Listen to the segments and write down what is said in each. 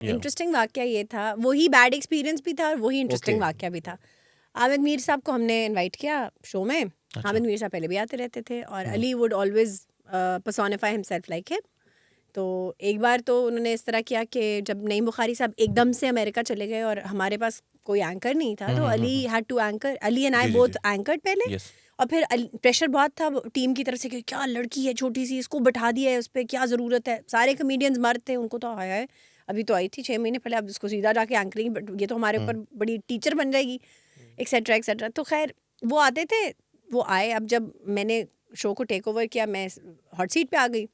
Interesting वाकया ये था, वही बैड एक्सपीरियंस भी था और वही इंटरेस्टिंग वाकया भी था। आमिर मीर साहब को हमने इनवाइट किया शो में। आमिर मीर साहब पहले भी आते रहते थे और Ali would always personify himself like him. तो एक बार तो उन्होंने इस तरह किया कि जब नईम बुखारी साहब एकदम से अमेरिका चले गए और हमारे पास कोई एंकर नहीं था, तो Ali had to anchor, Ali and I both anchored पहले। और फिर प्रेशर बहुत था टीम की तरफ से कि क्या लड़की है छोटी सी, इसको बैठा दिया है, उस पर क्या ज़रूरत है। सारे कमेडियंस मर्द थे, उनको तो आया है, अभी तो आई थी 6 महीने पहले, अब इसको सीधा जाके एंकरिंग, ये तो हमारे ऊपर बड़ी टीचर बन जाएगी, एक्सेट्रा एक्सेट्रा। तो खैर वो आते थे, वो आए। अब जब मैंने शो को टेक ओवर किया, मैं हॉट सीट पे आ गई।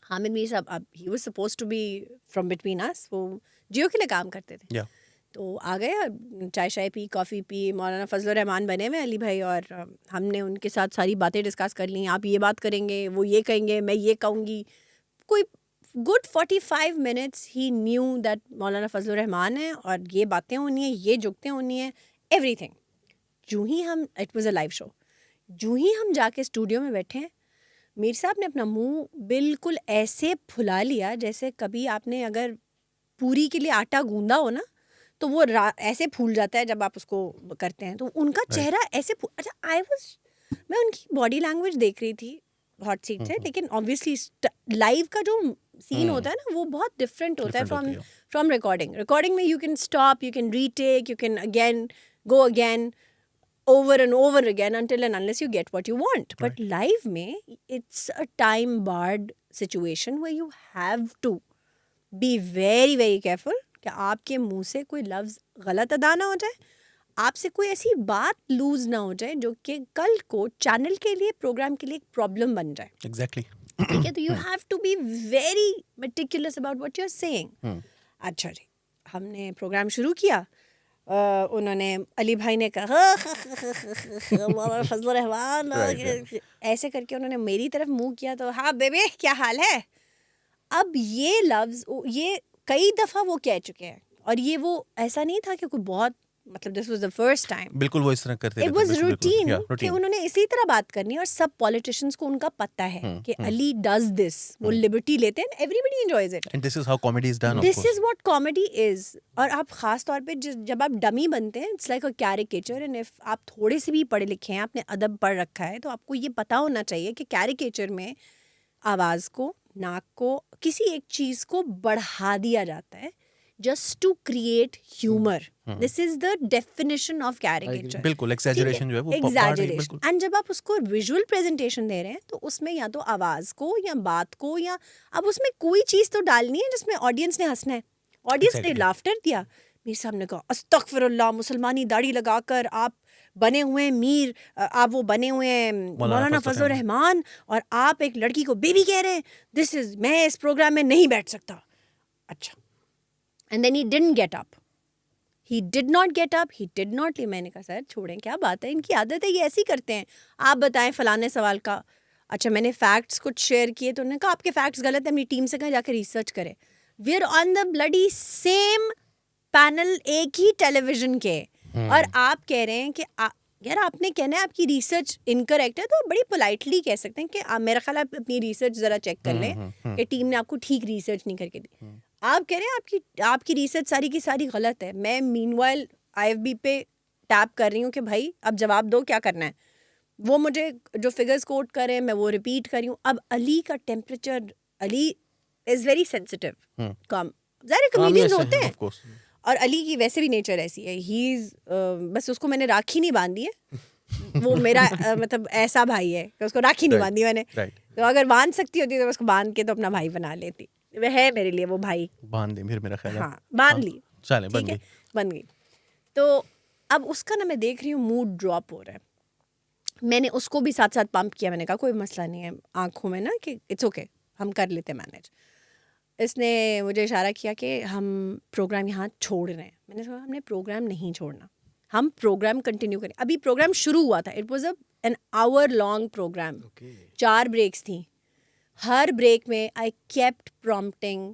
हामिद मीर साहब, अब ही was supposed to be from between us, वो जियो के लिए काम करते थे। तो आ गए, चाय शाय पी, कॉफ़ी पी, मौलाना फजल रहमान बने हुए अली भाई, और हमने उनके साथ सारी बातें डिस्कस कर ली। आप ये बात करेंगे, वो ये कहेंगे, मैं ये कहूँगी। कोई good 45 minutes he knew that मौलाना फजल रहमान है और ये बातें होनी है, ये जुगतें होनी है, एवरीथिंग। जूँ ही हम, it was a live show, जूँ ही हम जाके स्टूडियो में बैठे हैं, मीर साहब ने अपना मुंह बिल्कुल ऐसे फुला लिया जैसे कभी आपने अगर पूरी के लिए आटा गूंदा हो ना, तो वो ऐसे फूल जाता है जब आप उसको करते हैं। तो उनका चेहरा ऐसे अच्छा, मैं उनकी बॉडी लैंग्वेज देख रही थी हॉट सीट से, लेकिन ऑब्वियसली लाइव का जो सीन होता है ना, वो बहुत डिफरेंट होता है फ्रॉम रिकॉर्डिंग में you can stop, you can retake, you can again go again over and over again until and unless you get what you want. Right. But live में it's a time barred situation where you have to be very very careful कि आपके मुंह से कोई लफ्ज़ गलत अदा ना हो जाए, आपसे कोई ऐसी बात लूज ना हो जाए जो कि कल को चैनल के लिए, प्रोग्राम के लिए एक प्रॉब्लम बन जाए। Exactly. ठीक है, तो you have to be very meticulous about what you're saying. अच्छा जी, हमने प्रोग्राम शुरू किया। उन्होंने, अली भाई ने कहा फजल रहमान, ऐसे करके उन्होंने मेरी तरफ मुंह किया, तो हाँ बेबे क्या हाल है। अब ये लफ्ज़ ये कई दफ़ा वो कह चुके हैं, और ये वो ऐसा नहीं था कि कोई बहुत, मतलब this was the first time. बिल्कुल वो इस तरह करते थे, इट वाज रूटीन कि उन्होंने इसी तरह बात करनी है, और सब पॉलिटिशियंस को उनका पता है कि अली डज दिस, वो लिबर्टी लेते हैं, everybody enjoys it, and this is how comedy is done, this is what comedy is. और आप खास तौर पे जब आप डमी बनते हैं, it's like a caricature, and if आप थोड़े से भी पढ़े लिखे हैं, आपने अदब पढ़ रखा है, तो आपको ये पता होना चाहिए कि कैरिकेचर में आवाज़ को, नाक को, किसी एक चीज़ को बढ़ा दिया जाता है just to create humor. This is the definition of caricature. बिल्कुल exaggeration जो है वो exaggeration. And जब आप उसको visual presentation दे रहे हैं, तो उसमें या तो आवाज़ को या बात को, या अब उसमें कोई चीज़ तो डालनी है जिसमें ऑडियंस ने हंसना है। ऑडियंस ने लाफ्टर दिया, मीर साहब ने कहा अस्तगफिरुल्लाह, मुसलमानी दाढ़ी लगाकर आप बने हुए हैं मीर, आप वो बने हुए हैं मौलाना फजल रहमान, और आप एक लड़की को बेबी कह रहे हैं, दिस इज, मैं इस प्रोग्राम में नहीं बैठ सकता। अच्छा, and then he didn't get up, he did not get up, he did not leave. मैंने कहा सर छोड़ें, क्या बात है, इनकी आदत है, ये ऐसे ही करते हैं, आप बताएं फलाने सवाल का। अच्छा, मैंने फैक्ट्स कुछ शेयर किए, तो उन्होंने कहा आपके फैक्ट्स गलत है, अपनी टीम से कहें जाकर रिसर्च करें। We are on the bloody same panel, एक ही टेलीविजन के, और आप कह रहे हैं कि यार आपने कहना है आपकी रिसर्च इनकरेक्ट है, तो बड़ी पोलाइटली कह सकते हैं कि मेरा ख्याल आप अपनी रिसर्च ज़रा चेक कर लें कि टीम ने आपको ठीक रिसर्च नहीं करके दी। आप कह रहे हैं आपकी रिसर्च सारी की सारी गलत है, मैं मीनवाइल IFB पे टैप कर रही हूँ कि भाई अब जवाब दो, क्या करना है। वो मुझे जो फिगर्स कोट करें, मैं वो रिपीट कर रही हूँ। अब अली का temperature, Ali is very sensitive, कम, ज़ाहिर कमेडियंस होते हैं, और अली की वैसे भी नेचर ऐसी है, ही इज़ बस उसको मैंने राखी नहीं बांधी है, वो मेरा मतलब ऐसा भाई है कि उसको राखी नहीं बांधी मैंने, तो अगर बांध सकती होती तो उसको बांध के तो अपना भाई बना लेती। वह है मेरे लिए वो भाई, बांध दे, फिर मेरा ख्याल है, हाँ बांध ली, चले बन गई। तो अब उसका ना मैं देख रही हूँ मूड ड्रॉप हो रहा है, मैंने उसको भी साथ साथ पंप किया, मैंने कहा कोई मसला नहीं है, आंखों में ना कि इट्स ओके, हम कर लेते मैनेज। इसने मुझे इशारा किया कि हम प्रोग्राम यहाँ छोड़ रहे हैं। मैंने कहा हमने प्रोग्राम नहीं छोड़ना, हम प्रोग्राम कंटिन्यू करें। अभी प्रोग्राम शुरू हुआ था, it was an hour long program, 4 breaks थी, हर ब्रेक में I kept prompting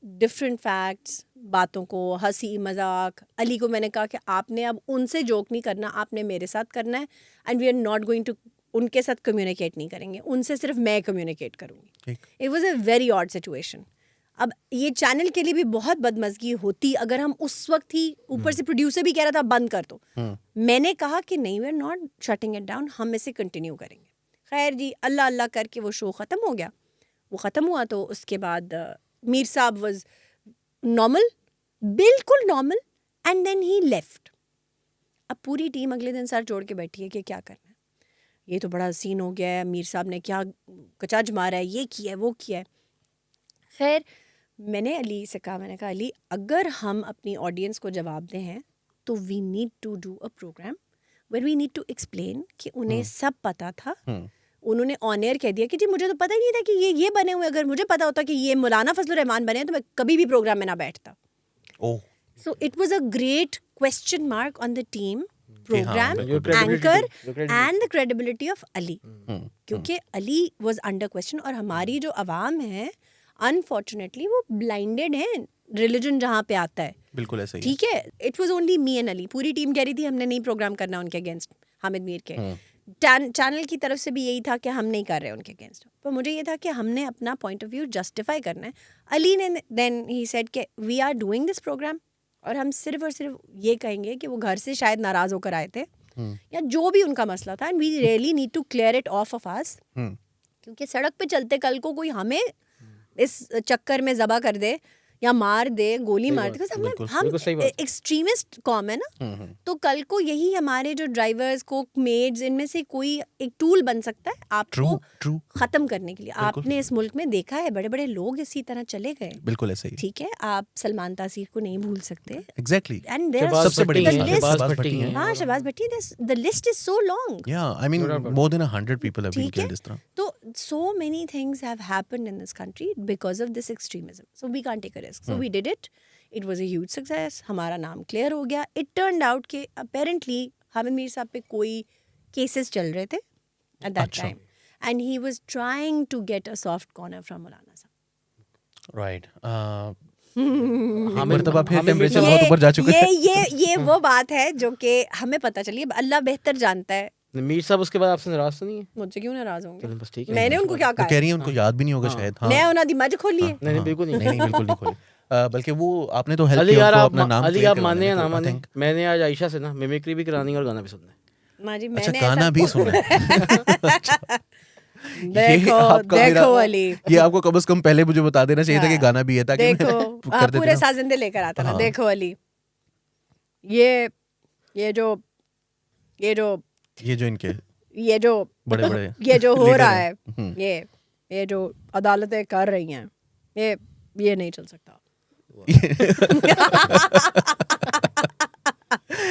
different facts, बातों को, हंसी मजाक। अली को मैंने कहा कि आपने अब उनसे जोक नहीं करना, आपने मेरे साथ करना है, and we are not going to, उनके साथ कम्युनिकेट नहीं करेंगे, उनसे सिर्फ मैं कम्युनिकेट करूँगी। It was a very odd situation. अब ये चैनल के लिए भी बहुत बदमज़गी होती अगर हम उस वक्त ही ऊपर से प्रोड्यूसर भी कह रहा था बंद कर दो। मैंने कहा कि नहीं, we are not shutting it down, हम इसे कंटिन्यू करेंगे। खैर जी, अल्लाह अल्लाह करके वो शो ख़त्म हो गया। वो ख़त्म हुआ तो उसके बाद मीर साहब वाज नॉर्मल, बिल्कुल normal, and then he left. अब पूरी टीम अगले दिन सर जोड़ के बैठी है कि क्या करना है, ये तो बड़ा सीन हो गया है, मीर साहब ने क्या कचाज मारा है, ये किया है, वो किया है। खैर मैंने अली से कहा, मैंने कहा अली, अगर हम अपनी ऑडियंस को जवाब दे हैं तो we need to do a program where we need to explain कि उन्हें सब पता था। उन्होंने ऑन एयर कह दिया कि जी मुझे तो पता ही नहीं था कि ये बने हुए, अगर मुझे पता होता कि ये मौलाना फजलुर रहमान बने तो मैं कभी भी प्रोग्राम में ना बैठता। So it was a great question mark on the team, program, anchor and the credibility of Ali, क्योंकि अली वाज अंडर क्वेश्चन। और हमारी जो अवाम है अनफॉर्चुनेटली वो ब्लाइंडेड है रिलीजन जहाँ पे आता है। बिल्कुल ऐसा ही ठीक है, it was only me and Ali. पूरी टीम कह रही थी हमने नहीं प्रोग्राम करना उनके अगेंस्ट, हामिद मीर के। चैनल की तरफ से भी यही था कि हम नहीं कर रहे उनके अगेंस्ट, पर मुझे ये था कि हमने अपना पॉइंट ऑफ व्यू जस्टिफाई करना है। अली ने देन ही सेड कि we are doing this program, और हम सिर्फ और सिर्फ ये कहेंगे कि वो घर से शायद नाराज होकर आए थे या जो भी उनका मसला था, and we really need to clear it off us, क्योंकि सड़क पे चलते कल को कोई हमें इस चक्कर में ज़बा कर दे या मार दे, गोली मार दे, हम एक्सट्रीमिस्ट कॉम है ना। तो कल को यही हमारे जो ड्राइवर्स, कुक, मेड्स, इनमें से कोई एक टूल बन सकता है आपको खत्म करने के लिए। आपने इस मुल्क में देखा है बड़े बड़े लोग इसी तरह चले गए। बिल्कुल ऐसा ही। ठीक है, आप सलमान तासीर को नहीं भूल सकते। एग्जैक्टली। एंड सबसे बड़ी हाँ, Shahbaz Bhatti, the list is so long. Yeah I mean more than 100 people have been killed इस तरह। तो so many things have happened in this country because of this extremism, so we can't take a risk, so we did it. It was a huge success. हमारा नाम clear हो गया। It turned out कि apparently Hamid Mir साहब पे कोई cases चल रहे थे at that time, and he was trying to get a soft corner from मौलाना साहब। राइट। मर्तबा फिर टेम्परेचर बहुत ऊपर जा चुका है। ये वो बात है जो कि हमें पता चली। अल्लाह बेहतर जानता है। मीर साहब उसके बाद आपसे नाराज तो नहीं है? मुझसे क्यों नाराज होंगे? बस ठीक है। मैंने उनको क्या कहा? कह रही है उनको याद भी नहीं होगा शायद। हाँ, मैं उन्हें दिमाग खोली है। नहीं बिल्कुल नहीं। नहीं बिल्कुल नहीं खोली। बल्कि वो आपने तो हेल्प अली किया यार, उनको आप अपना नाम अली clear आप माने या करवाने ना को, I माने, think। मैंने आज आयशा से ना मिमिक्री भी करानी और गाना भी सुनना है। माँ जी, अच्छा, मैंने गाना भी सुनना है। देखो अली, ये आपको कम से कम पहले मुझे बता देना चाहिए था कि गाना भी है, ताकि मैं देखो कर देता पूरे ना। साजिंदे लेकर आता ना। हाँ। देखो अली, ये जो इनके ये जो बड़े ये जो हो leader रहा हैं। है, ये जो अदालतें कर रही हैं, ये नहीं चल सकता।